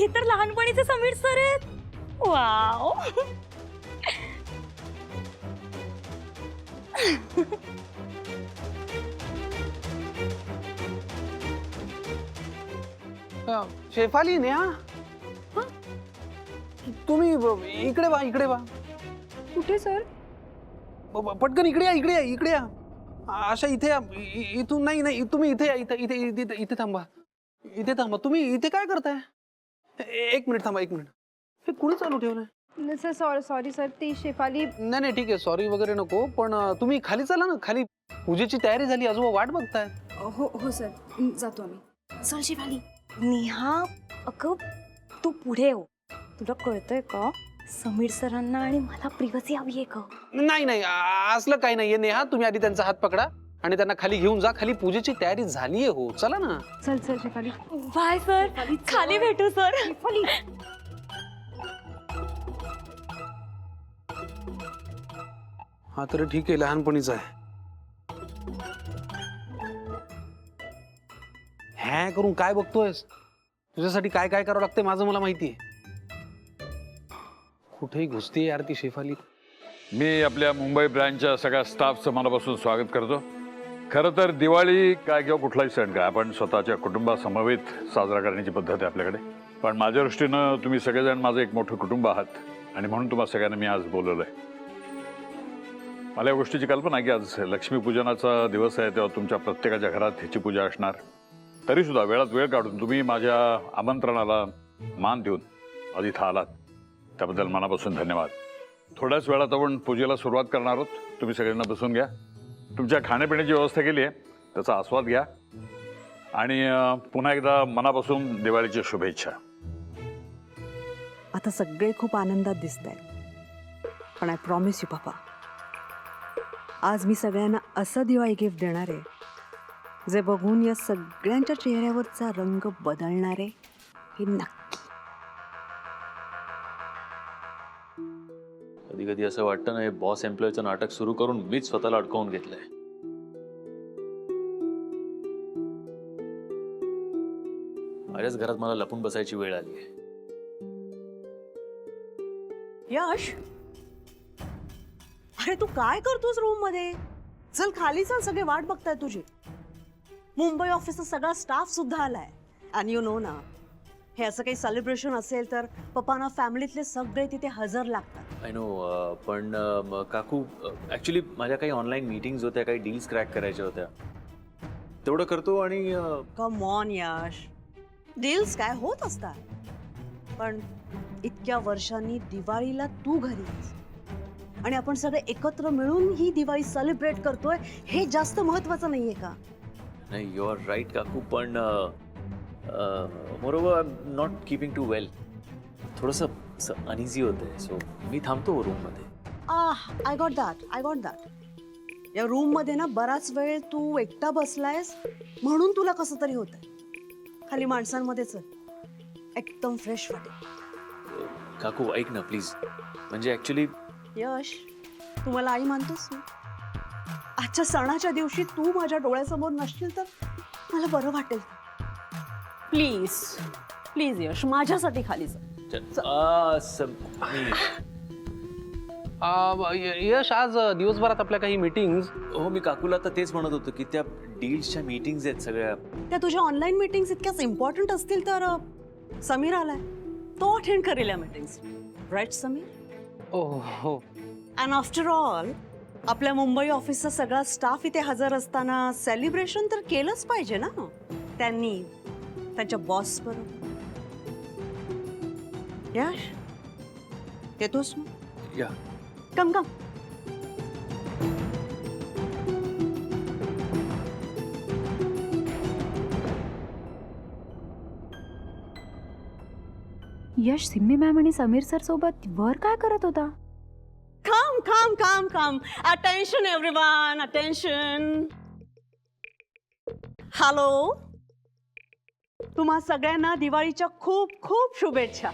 हे तर लहानपणीचे समीर सर आहेत. वाव. शेफाली नेहा, तुम्ही इकडे वा, इकडे वा. कुठे सर? पटकन इकडे या, इकडे या, इकडे या. अशा इथे या. इथून नाही नाही, तुम्ही इथे या. इथे इथे इथे इथे थांबा, इथे थांबा. तुम्ही इथे काय करताय? एक मिनिट थांबा, एक मिनिट. हे कुणी चालू ठेवलंय? सर सॉरी सर, ती शेफाली. नाही नाही, ठीक आहे, सॉरी वगैरे नको. पण तुम्ही खाली चला ना. खाली पूजेची तयारी झाली, आजोबा वाट बघतायत. हो सर, जातो आम्ही. चल शेफाली. नेहा, अगं तू पुढे हो. तुला कळतंय का, समीर सरांना आणि मला प्रिव्हसी हवी आहे का? नाही नाही, असलं काही नाहीये नेहा. तुम्ही आधी त्यांचा हात पकडा आणि त्यांना खाली घेऊन जा. खाली पूजेची तयारी झालीये. हो, चला ना. चल चल शेफाली. बाय सर, खाली भेटू सर. हा तर ठीक आहे, लहानपणीच आहे. हॅ करून काय बघतोयस? तुझ्यासाठी काय काय करावं लागतंय माझं मला माहितीये. कुठेही घुसते यार ती शेफाली. मी आपल्या मुंबई ब्रँचच्या सगळ्या स्टाफचं मनापासून स्वागत करतो. खरं तर दिवाळी काय किंवा कुठलाही सण काय आपण स्वतःच्या कुटुंबासमवेत साजरा करण्याची पद्धत आहे आपल्याकडे. पण माझ्या दृष्टीनं तुम्ही सगळेजण माझं एक मोठं कुटुंब आहात आणि म्हणून तुम्हा सगळ्यांना मी आज बोलवलंय. मला या गोष्टीची कल्पना आहे की आज लक्ष्मीपूजनाचा दिवस आहे, तेव्हा तुमच्या प्रत्येकाच्या घरात ह्याची पूजा असणार. तरीसुद्धा वेळात वेळ काढून तुम्ही माझ्या आमंत्रणाला मान देऊन आज इथं आलात, त्याबद्दल मनापासून धन्यवाद. थोड्याच वेळात आपण पूजेला सुरुवात करणार आहोत. तुम्ही सगळ्यांना बसून घ्या. तुमच्या खाण्यापिण्याची व्यवस्था केली आहे, त्याचा आस्वाद घ्या. आणि पुन्हा एकदा मनापासून दिवाळीच्या शुभेच्छा. आता सगळे खूप आनंदात दिसत आहेत, पण आय प्रॉमिस यू पापा, आज मी सगळ्यांना असं दिवाळी गिफ्ट देणार आहे जे बघून या सगळ्यांच्या चेहऱ्यावरचा रंग बदलणार आहे, हे नक्की. कधी कधी असं वाटतं ना, हे बॉस एम्प्लॉयचं नाटक सुरू करून मीच स्वतःला अडकवून घेतलंय. माझ्याच घरात मला लपून बसायची वेळ आली आहे. यश, अरे तू काय करतोस रूम मध्ये? चल खाली चल, सगळे वाट बघताय तुझी. मुंबई ऑफिसचा सगळा स्टाफ सुद्धा आलाय. अँड यू नो ना, हे असं काही सेलिब्रेशन असेल तर पप्पांना फॅमिलीतले सगळे तिथे हजर लागतात. आय नो, पण काकू, ॲक्च्युली माझ्या काही ऑनलाईन मीटिंग्स होत्या, काही डील्स क्रॅक करायच्या होत्या, तेवढं करतो. आणि कम ऑन यश, डील्स काय होत असतात, पण इतक्या वर्षांनी दिवाळीला तू घरी आहेस आणि आपण सगळे एकत्र मिळून ही दिवाळी सेलिब्रेट करतोय, हे जास्त महत्वाचं नाहीये का? नाही, यू आर राईट काकू, पण moreover I am not keeping too well. थोडंसं अनइझी होतंय, सो मी थांबतो रूममध्ये. I got that. या रूम मध्ये ना बराच वेळ तू एकटा बसलायस म्हणून तुला कसं तरी होतंय. खाली माणसांमध्ये चल, एकदम फ्रेश वाटेल. काकू ऐक ना प्लीज, म्हणजे ॲक्च्युली यश, तू मला आई मानतोस ना? आजच्या सणाच्या दिवशी तू माझ्या डोळ्यासमोर नसशील तर मला बरं वाटेल. प्लीज प्लीज यश, माझ्यासाठी खाली चल. यश, आज दिवसभरात आपल्या काही मीटिंग्स. हो, मी काकूला आता तेच म्हणत होतो की त्या डील्सच्या मीटिंग्स आहेत सगळ्या. त्या तुझ्या ऑनलाईन मीटिंग्स इतक्याच इम्पॉर्टंट असतील तर समीर आलाय, तो अटेंड करेल या मीटिंग्स. राईट समीर? हो. अँड आफ्टर ऑल, आपल्या मुंबई ऑफिसचा सगळा स्टाफ इथे हजर असताना सेलिब्रेशन तर केलंच पाहिजे ना त्यांनी, त्यांच्या बॉस बरोबर. यश, येतोस ना? या. कम. यश सिम्मी मॅम आणि समीर सर सोबत वर काय करत होता? Come. Attention everyone, attention. Hello, तुम्हा सगळ्यांना दिवाळीच्या खूप खूप शुभेच्छा.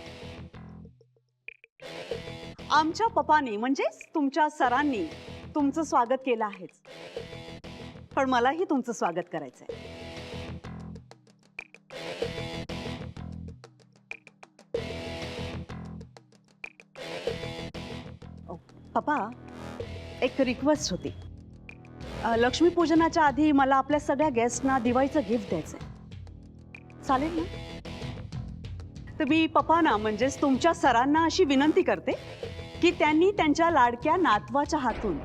आमच्या पप्पांनी म्हणजेच तुमच्या सरांनी तुमचं स्वागत केलं आहेच, पण मलाही तुमचं स्वागत करायचंय. पप्पा, एक रिक्वेस्ट होती. लक्ष्मीपूजनाच्या आधी मला आपल्या सगळ्या गेस्टना दिवाळीचं गिफ्ट द्यायचंय. चालेल ना? तर मी पप्पांना म्हणजेच तुमच्या सरांना अशी विनंती करते की त्यांनी त्यांच्या लाडक्या नातवाच्या हातून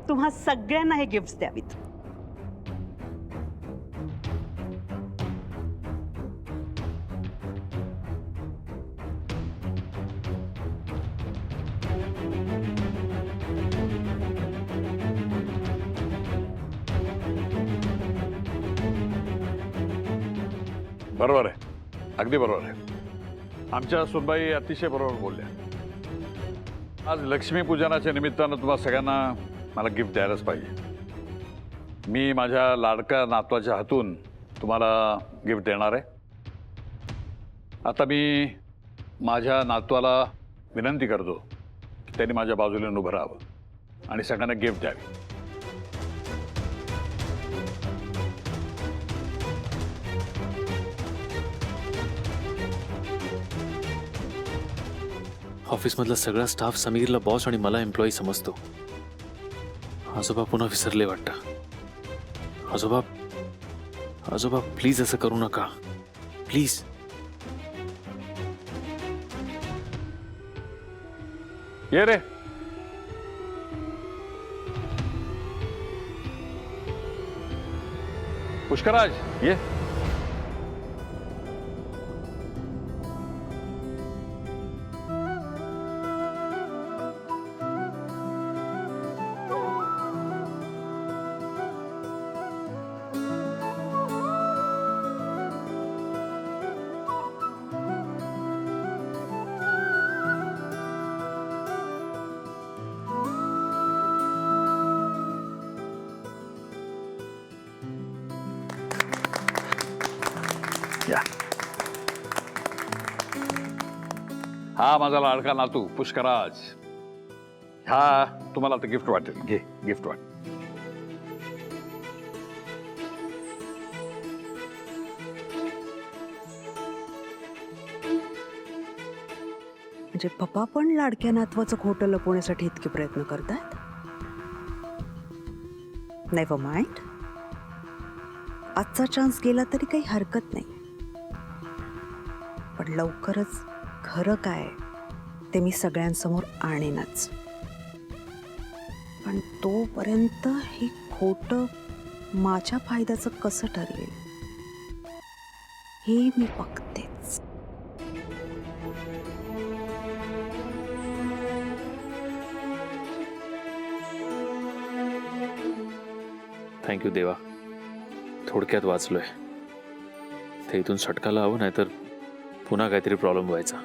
तुम्हा सगळ्यांना हे गिफ्ट द्यावीत. बरोबर आहे, अगदी बरोबर आहे. आमच्या सुनबाई अतिशय बरोबर बोलल्या. आज लक्ष्मीपूजनाच्या निमित्तानं तुम्हा सगळ्यांना मला गिफ्ट द्यायलाच पाहिजे. मी माझ्या लाडक्या नातवाच्या हातून तुम्हाला गिफ्ट देणार आहे. आता मी माझ्या नातवाला विनंती करतो की त्यांनी माझ्या बाजूने उभं राहावं आणि सगळ्यांना गिफ्ट द्यावी. ऑफिसमधला सगळा स्टाफ समीरला बॉस आणि मला एम्प्लॉई समजतो. आजोबा पुन्हा विसरले वाटतं. आजोबा आजोबा प्लीज असं करू नका, प्लीज. ये रे. पुष्कराज ये. या. हा माझा लाडका नातू पुष्कराज. हा तुम्हाला आता गिफ्ट वाटेल. घे गिफ्ट वाट. म्हणजे पप्पा पण लाडक्या नातवाचं खोटं लपवण्यासाठी इतके प्रयत्न करतात. नेव्हर माइंड, आजचा चान्स गेला तरी काही हरकत नाही. पण लवकरच खरं काय ते मी सगळ्यांसमोर आणेनच. पण तोपर्यंत हे खोटं माझ्या फायद्याचं कसं ठरवेल हे मी बघतेच. थँक्यू देवा, थोडक्यात वाचलोय. ते इथून सटकायला हवं, नाहीतर पुन्हा काहीतरी प्रॉब्लेम व्हायचा.